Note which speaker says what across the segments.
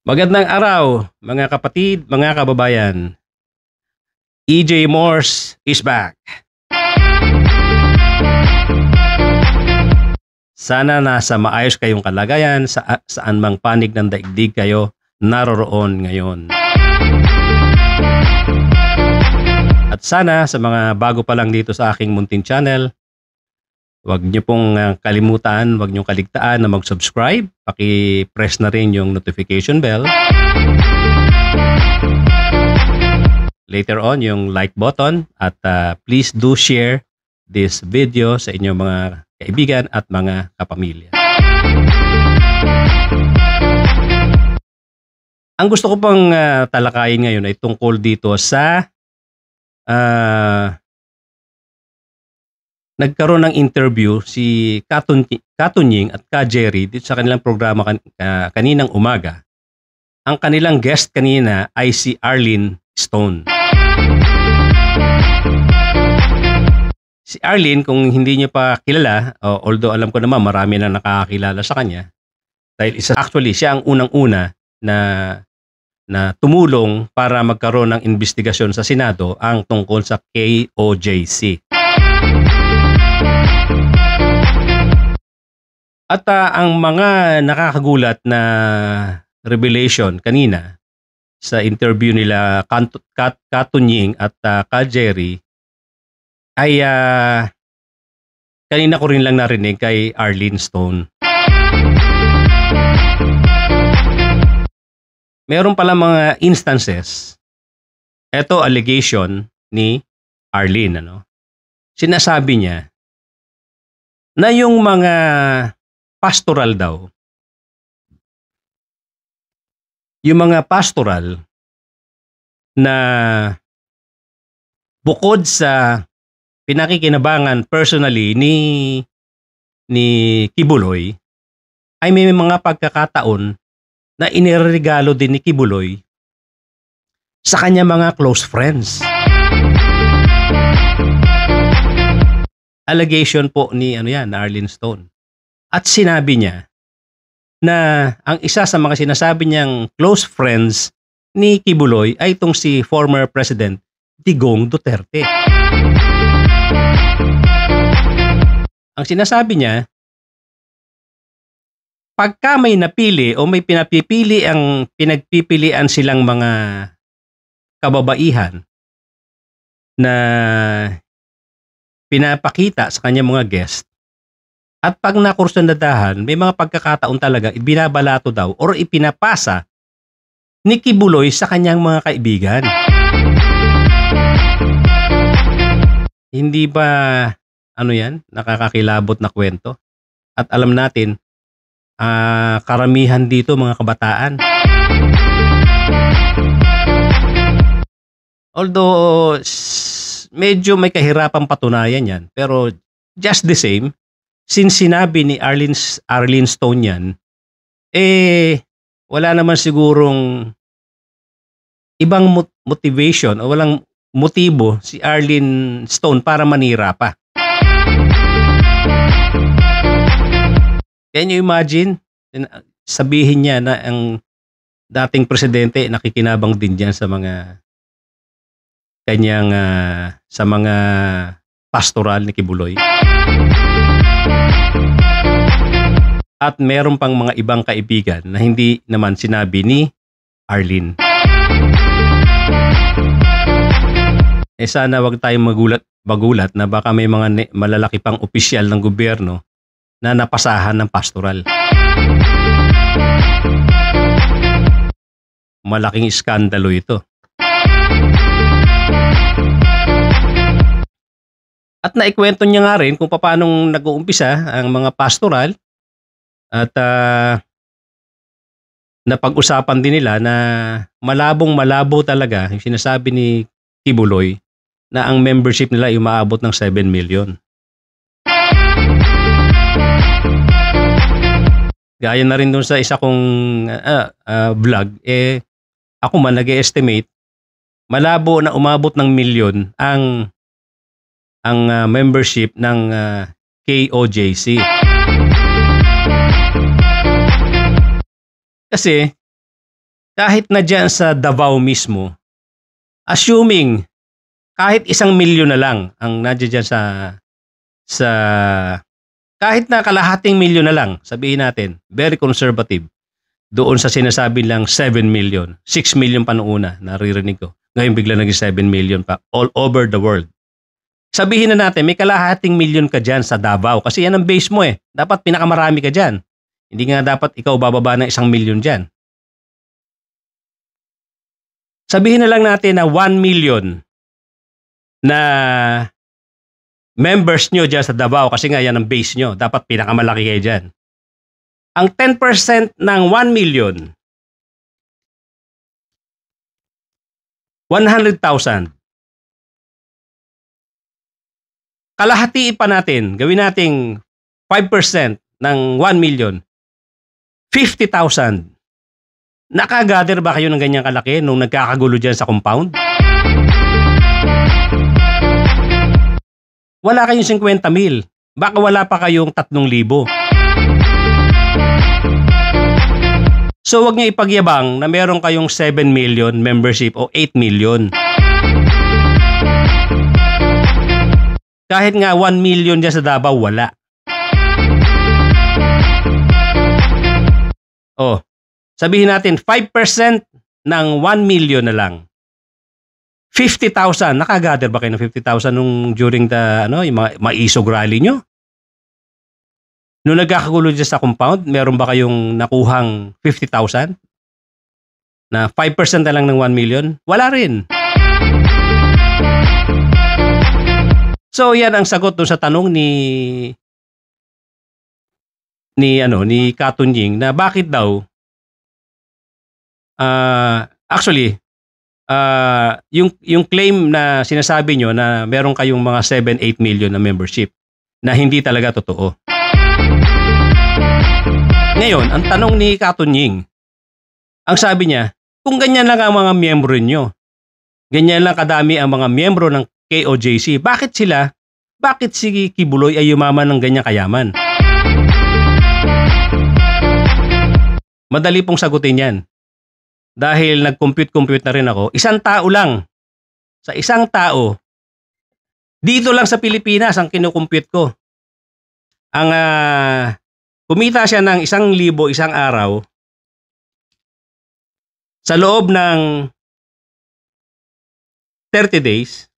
Speaker 1: Magandang araw, mga kapatid, mga kababayan. EJ Morse is back. Sana nasa maayos kayong kalagayan saan mang panig ng daigdig kayo naroroon ngayon. At sana sa mga bago pa lang dito sa aking munting channel, huwag niyo pong kalimutan, huwag niyo kaligtaan na mag-subscribe. Paki-press na rin yung notification bell. Later on, yung like button. At please do share this video sa inyong mga kaibigan at mga kapamilya. Ang gusto ko pang talakayin ngayon ay tungkol dito sa nagkaroon ng interview si Katunying at Ka Jerry dito sa kanilang programa kaninang umaga. Ang kanilang guest kanina ay si Arlene Stone. Si Arlene, kung hindi niyo pa kilala, although alam ko naman marami na nakakakilala sa kanya, dahil siya ang unang-una na tumulong para magkaroon ng investigasyon sa Senado ang tungkol sa KOJC. At ang mga nakakagulat na revelation kanina sa interview nila Katunying at Ka Jerry ay kanina ko rin lang narinig kay Arlene Stone. Meron pala mga instances, eto allegation ni Arlene, sinasabi niya na yung mga pastoral daw, yung mga pastoral na bukod sa pinakikinabangan personally ni Kibuloy, ay may mga pagkakataon na iniregalo din ni Kibuloy sa kanya mga close friends. Allegation po ni Arlene Stone. At sinabi niya na ang isa sa mga sinasabi niyang close friends ni Kibuloy ay itong si former President Digong Duterte. Ang sinasabi niya, pagka may napili o may pinagpipilian silang mga kababaihan na pinapakita sa kanyang mga guest, at pag nakursandadahan, may mga pagkakataon talaga ibinabalato daw or ipinapasa ni Kibuloy sa kanyang mga kaibigan. Hindi ba nakakakilabot na kwento? At alam natin, karamihan dito mga kabataan. Although medyo may kahirapang patunayan yan, pero just the same, since sinabi ni Arlene Stone yan, wala naman sigurong ibang motivation o walang motibo si Arlene Stone para manira pa. Can you imagine? Sabihin niya na ang dating presidente nakikinabang din diyan sa mga kanyang sa mga pastoral ni Kibuloy. At meron pang mga ibang kaibigan na hindi naman sinabi ni Arlene. Sana wag tayong magulat na baka may mga malalaki pang opisyal ng gobyerno na napasahan ng pastoral. Malaking iskandalo ito. At naikwento niya nga rin kung paano nag-uumpisa ang mga pastoral at napag-usapan din nila na malabo talaga yung sinasabi ni Kibuloy na ang membership nila ay umaabot ng 7 million. Gaya na rin dun sa isa kong vlog, ako man nag-estimate, malabo na umabot ng milyon ang membership ng KOJC. Kasi kahit na dyan sa Davao mismo, assuming kahit 1,000,000 na lang ang nandiyan dyan sa kahit na kalahating milyon na lang, sabihin natin, very conservative, doon sa sinasabi lang 7 million, 6 million pa noong una, naririnig ko. Ngayon bigla naging 7 million pa, all over the world. Sabihin na natin, may kalahating milyon ka dyan sa Davao, kasi yan ang base mo eh. Dapat pinakamarami ka dyan. Hindi nga dapat ikaw bababa ng 1,000,000 dyan. Sabihin na lang natin na 1 million na members nyo dyan sa Davao kasi nga yan ang base nyo. Dapat pinakamalaki kayo dyan. Ang 10% ng 1 million, 100,000. Kalahatiin pa natin, gawin nating 5% ng 1 million, 50,000. Nakagather ba kayo ng ganyang kalaki nung nagkakagulo dyan sa compound? Wala kayong 50,000. Baka wala pa kayong 3,000. So wag niyo ipagyabang na meron kayong 7 million membership o 8 million. Kahit nga 1 million dyan sa Davao, wala. Oh, sabihin natin 5% ng 1 million na lang. 50,000. Nakagather ba kayo ng 50,000 nung during the yung mga maisog rally nyo? Nung nagkakagulo dyan sa compound, meron ba kayong nakuhang 50,000? Na 5% na lang ng 1 million? Wala rin. So yan ang sagot dun sa tanong ni Katunying na bakit daw actually yung claim na sinasabi nyo na meron kayong mga 7-8 million na membership na hindi talaga totoo. Ngayon, ang tanong ni Katunying, ang sabi niya, kung ganyan lang ang mga miyembro nyo, ganyan lang kadami ang mga miyembro ng KOJC, bakit si Kibuloy ay yumaman ng ganyang kayaman? Madali pong sagutin yan. Dahil nag-compute na rin ako, isang tao lang. Sa isang tao, dito lang sa Pilipinas ang kinukompute ko. Ang kumita siya ng 1,000 isang araw sa loob ng 30 days,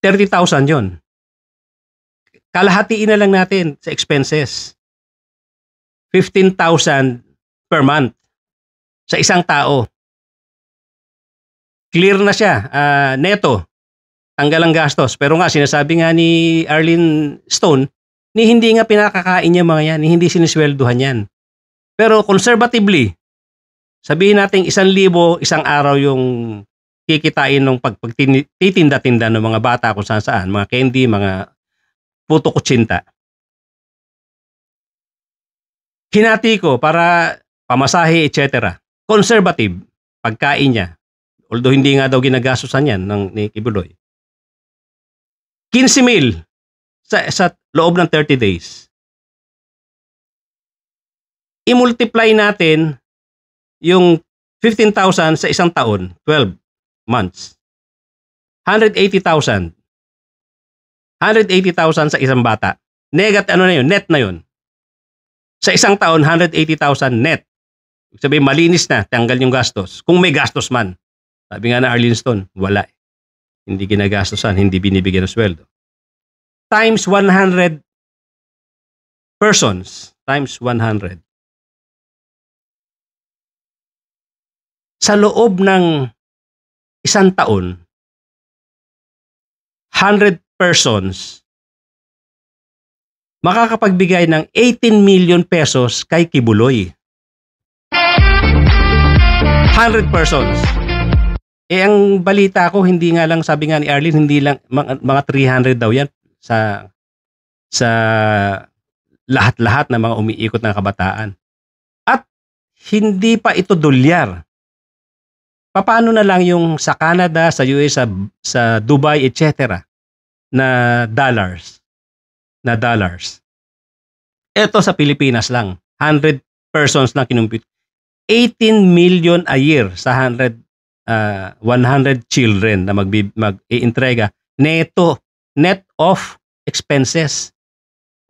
Speaker 1: 30,000 yon. Kalahatiin na lang natin sa expenses. 15,000 per month. Sa isang tao. Clear na siya. Neto. Tanggal ang gastos. Pero nga, sinasabi nga ni Arlene Stone, hindi nga pinakakain niya mga yan. Hindi sinisweldohan yan. Pero conservatively, sabihin natin 1,000 isang araw yung kikitain ng pagtitinda-tinda ng mga bata kung saan, mga candy, mga puto kutsinta. Hinati ko para pamasahe, etc. Conservative, pagkain niya. Although hindi nga daw ginagastosan yan ni Kibuloy. 15,000 sa loob ng 30 days. I-multiply natin yung 15,000 sa isang taon, 12 months. 180,000. 180,000 sa isang bata. Net na yun. Sa isang taon, 180,000 net. Sabihin, malinis na, tanggal yung gastos. Kung may gastos man. Sabi nga na Arlene Stone, wala. Hindi ginagastosan, hindi binibigyan ng sweldo. Times 100 persons. Times 100. Sa loob ng isang taon, 100 persons makakapagbigay ng 18 million pesos kay Kibuloy. 100 persons. Ang balita ko, hindi nga lang, sabi nga ni Arlene, hindi lang, mga 300 daw yan sa lahat-lahat ng mga umiikot na kabataan. At hindi pa ito dolyar. Paano na lang yung sa Canada, sa US, sa Dubai, etc. na dollars. Ito sa Pilipinas lang. 100 persons na kinumpute. 18 million a year sa 100 children na mag-iintrega net of expenses.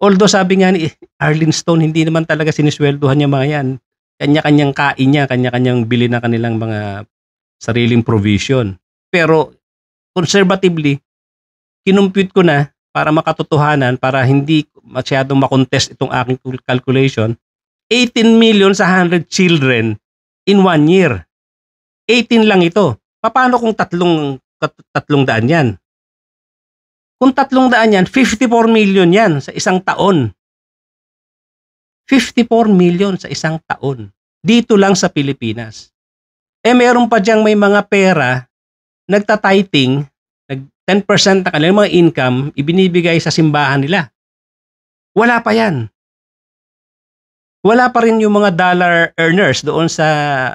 Speaker 1: Although sabi nga ni Arlene Stone, hindi naman talaga sinisweldohan niya mga yan. Kanya-kanyang kain niya, kanya-kanyang bili ng kanilang mga sariling provision. Pero conservatively, kinumpute ko na para makatotohanan, para hindi masyadong makontest itong aking calculation, 18 million sa 100 children in 1 year. 18 lang ito. Paano kung 300 yan? Kung 300 yan, 54 million yan sa isang taon. 54 million sa isang taon. Dito lang sa Pilipinas. Meron pa diyang may mga pera, nagta-tithing, 10% na kanilang mga income, ibinibigay sa simbahan nila. Wala pa yan. Wala pa rin yung mga dollar earners doon sa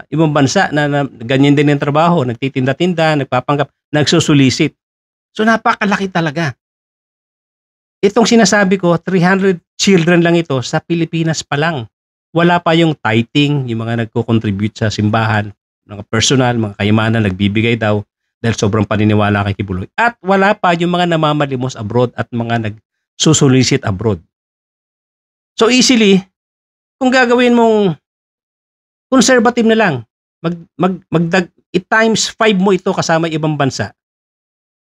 Speaker 1: ibang bansa na ganyan din yung trabaho, nagtitinda-tinda, nagpapanggap, nagsusulisit. So napakalaki talaga. Itong sinasabi ko, 300 children lang ito sa Pilipinas pa lang. Wala pa yung tithing, yung mga nagko-contribute sa simbahan, mga personal, mga kayamanan, nagbibigay daw dahil sobrang paniniwala kay Kibuloy. At wala pa yung mga namamalimos abroad at mga nagsusulisit abroad. So easily, kung gagawin mong conservative na lang, i-times 5 mo ito kasama ibang bansa.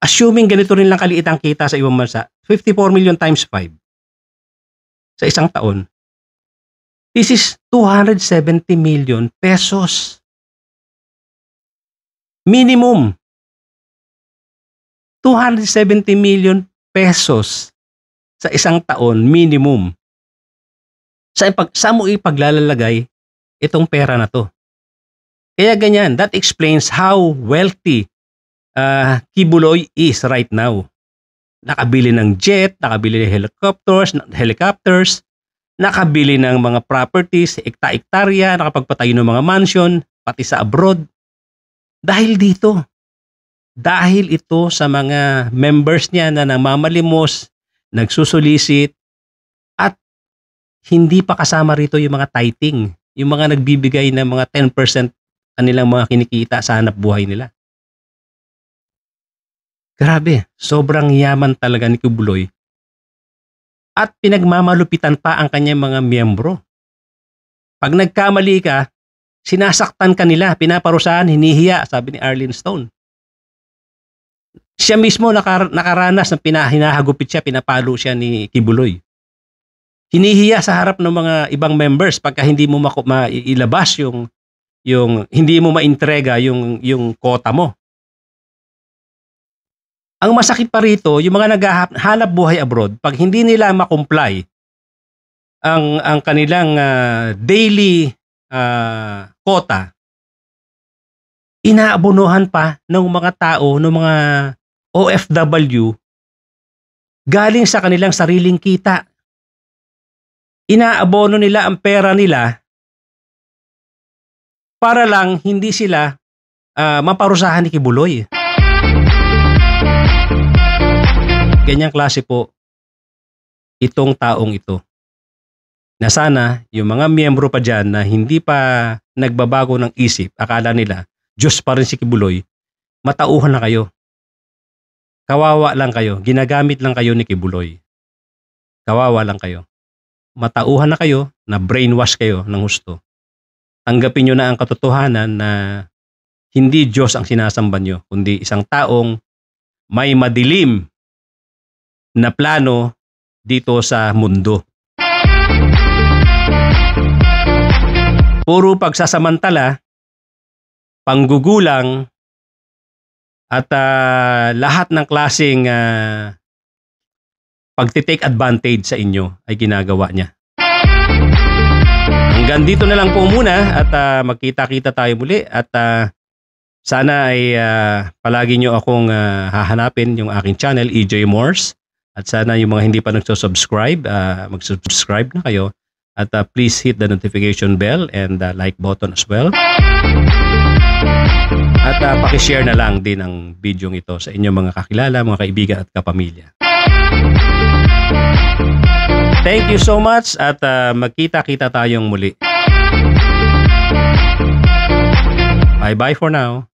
Speaker 1: Assuming ganito rin lang kaliit ang kita sa ibang bansa, 54 million times 5 sa isang taon. This is 270 million pesos. Minimum. 270 million pesos sa isang taon, minimum. Saan mo ipaglalalagay itong pera na to? Kaya ganyan, that explains how wealthy Kibuloy is right now. Nakabili ng jet, nakabili ng helicopters, nakabili ng mga properties, ekta-ektarya, nakapagpatayo ng mga mansion, pati sa abroad. Dahil dito. Dahil ito sa mga members niya na namamalimos, nagsusulisit, at hindi pa kasama rito yung mga tithing, yung mga nagbibigay ng mga 10% kanilang mga kinikita sa hanap buhay nila. Grabe, sobrang yaman talaga ni Kibuloy. At pinagmamalupitan pa ang kanyang mga miyembro. Pag nagkamali ka, sinasaktan ka nila, pinaparusahan, hinihiya, sabi ni Arlene Stone. Siya mismo nakaranas ng hinahagupit siya, pinapalo siya ni Kibuloy. Hinihiya sa harap ng mga ibang members pagka hindi mo mailabas yung hindi mo maintrega yung quota mo. Ang masakit pa rito, yung mga naghahanap buhay abroad, pag hindi nila ma-comply ang kanilang daily quota, inaabonohan pa ng mga tao, ng mga OFW galing sa kanilang sariling kita. Inaabono nila ang pera nila para lang hindi sila maparusahan ni Kibuloy. Ganyang klase po itong taong ito. Na sana yung mga miyembro pa dyan na hindi pa nagbabago ng isip, akala nila Diyos pa rin si Kibuloy, matauhan na kayo. Kawawa lang kayo, ginagamit lang kayo ni Kibuloy. Kawawa lang kayo. Matauhan na kayo, na brainwash kayo ng husto. Tanggapin nyo na ang katotohanan na hindi Diyos ang sinasamba nyo, kundi isang taong may madilim na plano dito sa mundo. Puro pagsasamantala, panggugulang, at lahat ng klaseng pagtitake advantage sa inyo ay ginagawa niya. Hanggang dito na lang po muna at magkita-kita tayo muli at sana ay palagi nyo akong hahanapin yung aking channel, EJ Morse. At sana yung mga hindi pa nagsusubscribe, mag-subscribe na kayo. At please hit the notification bell and like button as well. At pakishare na lang din ang video ito sa inyong mga kakilala, mga kaibigan at kapamilya. Thank you so much at magkita-kita tayong muli. Bye-bye for now.